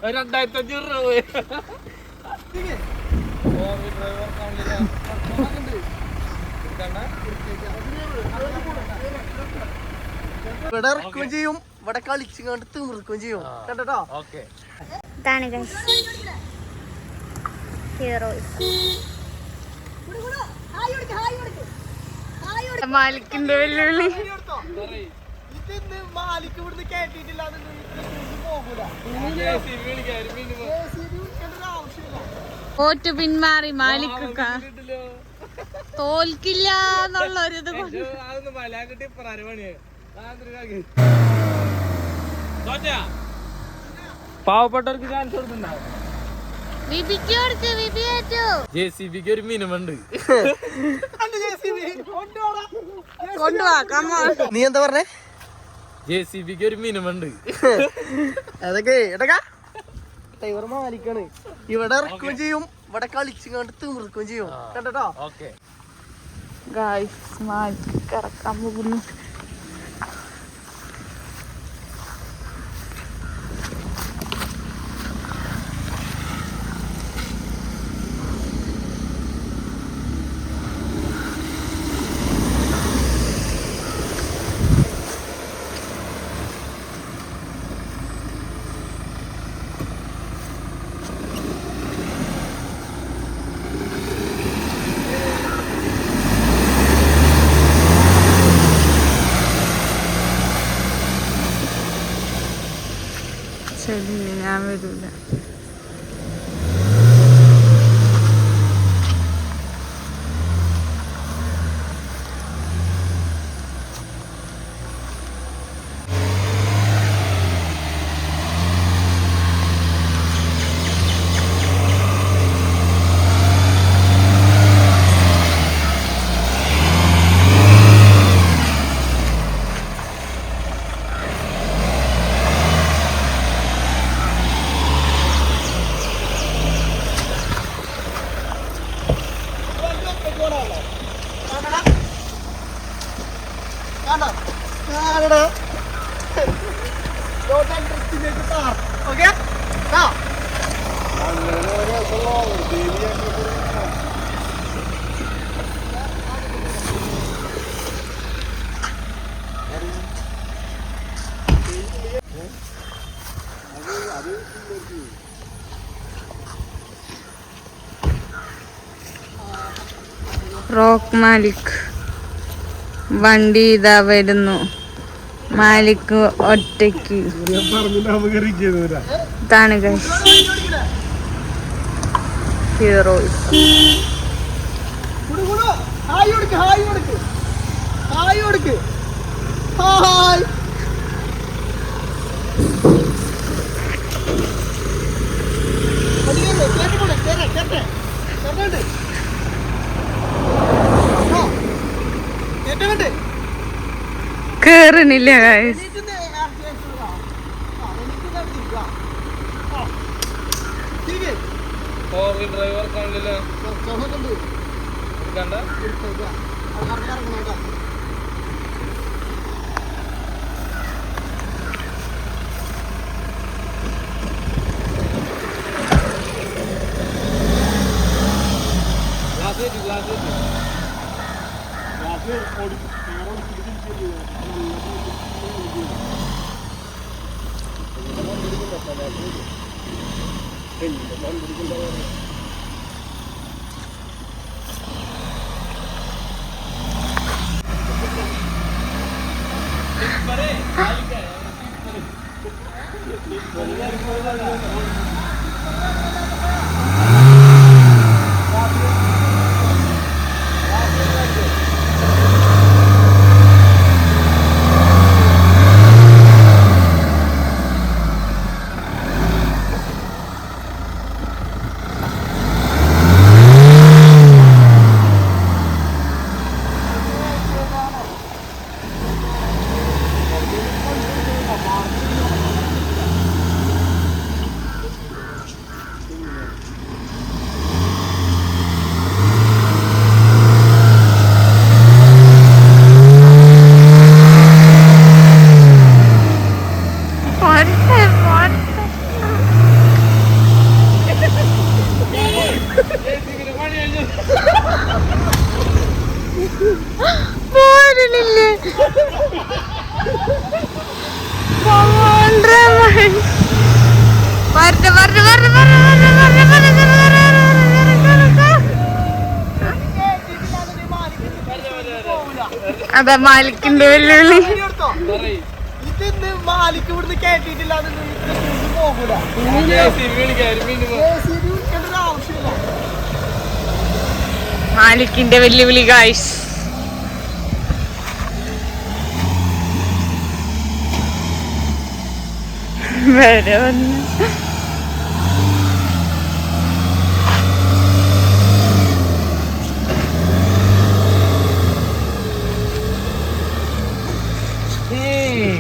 2500 ഇവിടെ ഇറക്കുകയും ചെയ്യും, ഇവിടെ കളിച്ചു കണ്ട് തീർക്കുകയും ചെയ്യും. കേട്ടോ മാലിക്കിന്റെ വെല്ലുവിളി. മാലിക്ക് ഇവിടുന്ന് കേട്ടിട്ടില്ല, ഓറ്റ് പിന്മാറി മാലിക്ക തോൽക്കില്ല എന്നുള്ളൊരിത് പാവപ്പെട്ടവർക്ക് ചാൻസ് കൊടുക്കുന്നുണ്ടാവും. JCBക്ക് ഒരു മിനിമുണ്ട്. നീ എന്താ പറഞ്ഞേ? JCBക്ക് ഒരു മിനിമുണ്ട്. അതൊക്കെ ഡ്രൈവർ മാലിക്കാണ്. ഇവിടെ ഇറക്കുകയും ചെയ്യും, ഇവിടെ കളിച്ചു കണ്ട് തീർക്കുകയും ചെയ്യും. കേട്ടോ ഗായ്സ്, മാലിക്ക് ഇറക്കാൻ പോകുന്നു. ശരി, ഞാൻ വരൂല. റോക്ക് മാലിക് വണ്ടി ഇതാ വരുന്നു. മാലിക് ഒറ്റയ്ക്ക് ഇതാണ് ഹീറോസ്. കേറണില്ല ഗായ്സ്. ഡ്രൈവർ കാണില്ല. അതാ മാലിക്കിന്റെ വെല്ലുവിളി. ഇതിന്ന് മാലിക്ക് ഇവിടുന്ന് കേട്ടിട്ടില്ല പോകൂല. ആവശ്യമില്ല. മാലിക്കിന്റെ വെല്ലുവിളി ഗായ്സ്. വരെ വന്ന്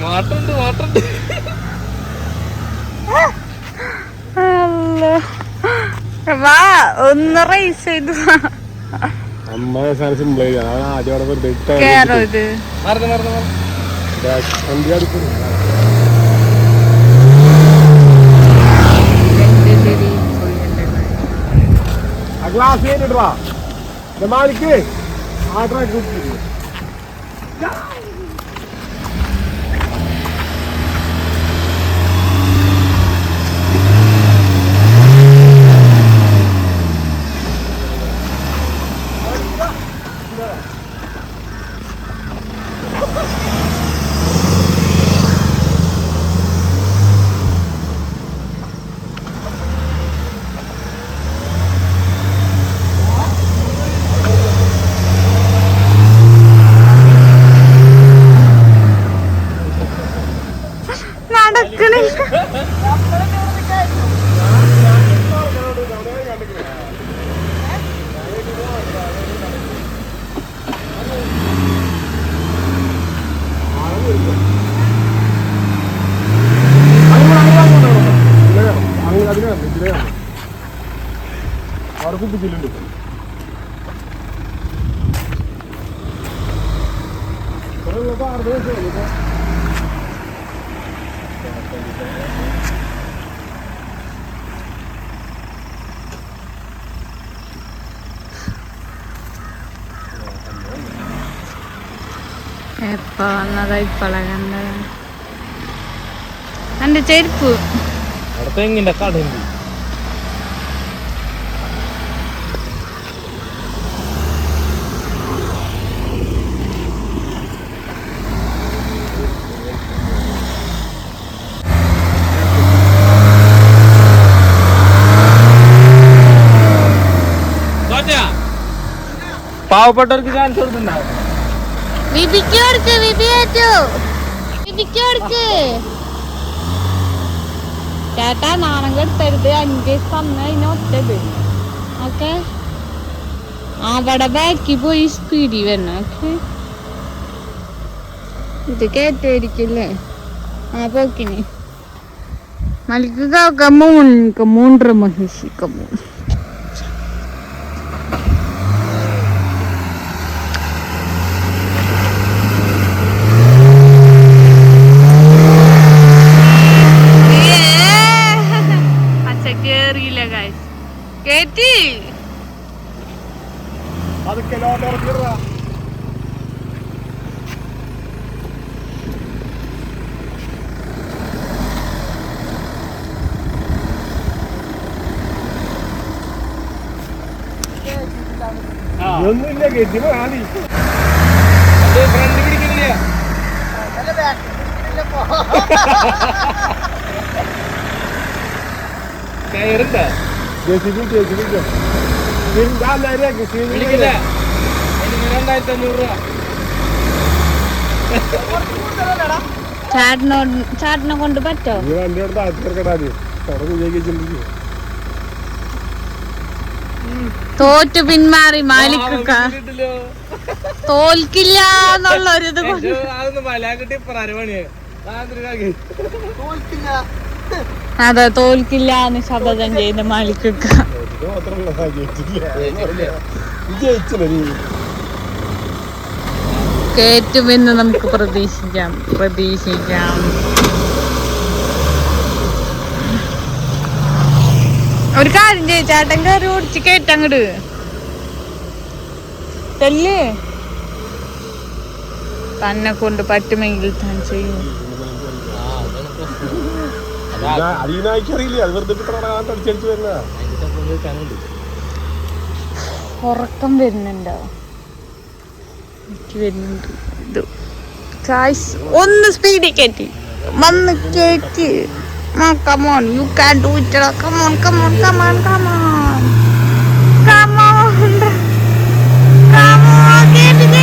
വാട്ടുണ്ട് വാ ഒന്ന് റേസ് ചെയ്തു കേറോ ഇത്. മാലിക്ക് ആട്രാക്ക് നടക്കണില്ല. അവിടെ കുപ്പിച്ചിട്ടുണ്ട്. എപ്പ വന്നതാ ഇപ്പളാ കണ്ടത്. എന്റെ ചെരുപ്പ് അവിടെ തെങ്ങിന്റെ കടയുണ്ട്. പാവപ്പെട്ടവർക്ക് ചാൻസ് കൊടുക്കുന്നുണ്ടാവും. ചേട്ടാ നാണം കെടുത്തരുത്. 5 തന്ന അതിന് ഒറ്റത്. ഓക്കെ അവിടെ ബാക്കി പോയി സ്പീഡിൽ വരണം. ഓക്കെ ഇത് കേട്ടായിരിക്കില്ലേ ആ പോക്കിന്. മലിക്ക് കമൂൺ മഹിഷി കമൂൺ. കേറ്റി അതൊക്കെ ലോട്ടറി ഒന്നുമില്ല കെട്ടിപ്പോ ആദ്യം ഫ്രണ്ട് പിടിക്കുന്നില്ല. കയറുണ്ട പിടിക്കില്ല. 2500 രൂപ. ചാട്ടിനെ കൊണ്ട് പറ്റോ? വണ്ടി എടുത്ത് ആദ്യം തോറ്റു പിന്മാറി മാലിക്ക. തോൽക്കില്ല എന്നുള്ളൊരിത് കൊണ്ട്. അതെ തോൽക്കില്ല എന്ന് ശപഥം ചെയ്ത് മാലിക്ക. കേറ്റുമെന്ന് നമുക്ക് പ്രതീക്ഷിക്കാം. ഒരു കാര്യം ചെയ്യ, ചേട്ടൻ കയറി ഓടിച്ച് കേട്ടങ്ങട് തല്ലേ. തന്നെ കൊണ്ട് പറ്റുമെങ്കിൽ താൻ ചെയ്യൂ. അതിനായിക്കറിയില്ലേ അത് വെറുതെ അടിച്ചടിച്ച് വരുന്ന ഉറക്കം വരുന്നുണ്ടോ? എനിക്ക് വരുന്നുണ്ട്. ഇത് ഗായ്സ് ഒന്ന് സ്പീഡിൽ കയറ്റി വന്ന് കേറ്റി. Come on, you can do it. Come on, come on, come on, come on. Come on. Come on, get it.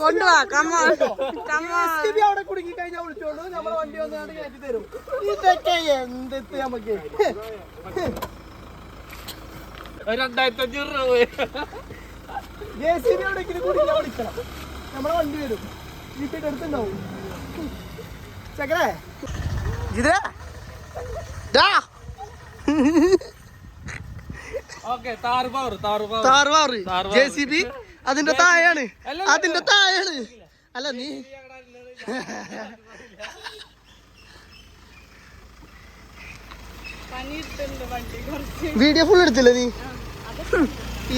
കൊണ്ടുവാ, come on, come on. അവിടെ കുടുങ്ങി കഴിഞ്ഞാൽ വിളിച്ചോണ്ട് നമ്മളെ വണ്ടി വന്നാണ്ട് കയറ്റി തരും. ഇതൊക്കെ എന്തെത്ത് നമുക്ക് 2500 രൂപ പോയി. JCB എവിടെയെങ്കിലും കുടുങ്ങിയാൽ വിളിക്കണം. നമ്മളെ വണ്ടി വരും. വീട്ടിന്റെ അടുത്തുണ്ടാവും. ചക്കരേ ജിതേ ഡാ ഓക്കേ, താറുപാറ്. JCB അതിന്റെ താഴെയാണ്. അല്ല നീ വീഡിയോ ഫുൾ എടുത്തില്ലേ നീ?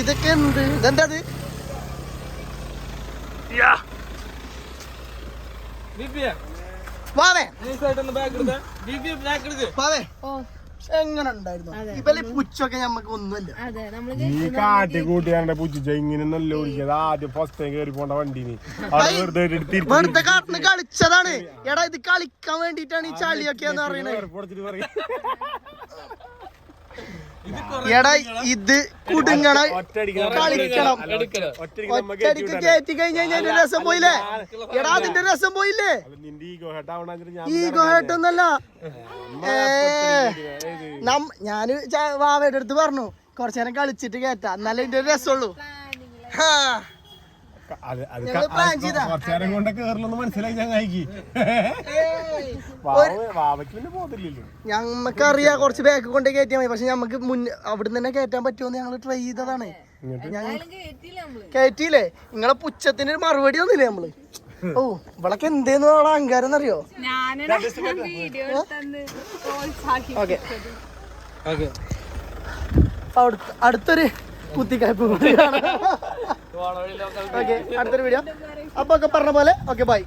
ഇതൊക്കെ എന്ത് ഇതെന്താ അത്? വാവേ വാവേ എങ്ങനെ ഉണ്ടായിരുന്നു? ഇവലെ പുച്ചൊക്കെ ഞമ്മക്ക് ഒന്നുമല്ല. ഈ കാട്ടി കൂട്ടിയാണ്ടെ പുച്ചിച്ച ഇങ്ങനെ നല്ല ഓടിക്കത്. ആദ്യം ഫസ്റ്റ് ടൈം കയറി പോണ്ട വണ്ടിന് വെറുതെ കാട്ടിന് കളിച്ചതാണ്. എടാ ഇത് കളിക്കാൻ വേണ്ടിട്ടാണ് ഈ ചളിയൊക്കെ എന്ന് പറയണേ. എടാ ഇത് കുടുങ്ങണ കളിക്കണം. ഒറ്റടിക്ക് കയറ്റി കഴിഞ്ഞാൽ രസം പോയില്ലേ? എടാ അതിന്റെ രസം പോയില്ലേ? ഈഗോ ഹേട്ടൊന്നല്ല. ഞാന് വാവയുടെ അടുത്ത് പറഞ്ഞു കുറച്ചു നേരം കളിച്ചിട്ട് കയറ്റാ, എന്നാലേ ഇതിന്റെ ഒരു രസമുള്ളൂ. കുറച്ചേരം കൊണ്ട് കേറലൊന്നും മനസ്സിലായി ഞങ്ങൾക്ക്. ഞമ്മക്കറിയാം കുറച്ച് ബാക്ക് കൊണ്ട് കയറ്റിയാൽ മതി. പക്ഷെ ഞമ്മക്ക് അവിടുന്ന് തന്നെ കയറ്റാൻ പറ്റുമോന്ന് ഞങ്ങള് ട്രൈ ചെയ്തതാണ്. കയറ്റിയില്ലേ? നിങ്ങളെ പുച്ഛത്തിന് മറുപടി ഒന്നില്ലേ നമ്മള്? ഓ ഇവളൊക്കെ എന്തേന്ന് അഹങ്കാരം എന്നറിയോ? ഓക്കെ അടുത്തൊരു കുത്തിക്കായ്പ ഓക്കെ അടുത്തൊരു വീഡിയോ. അപ്പൊ ഒക്കെ പറഞ്ഞ പോലെ ഓക്കെ ബൈ.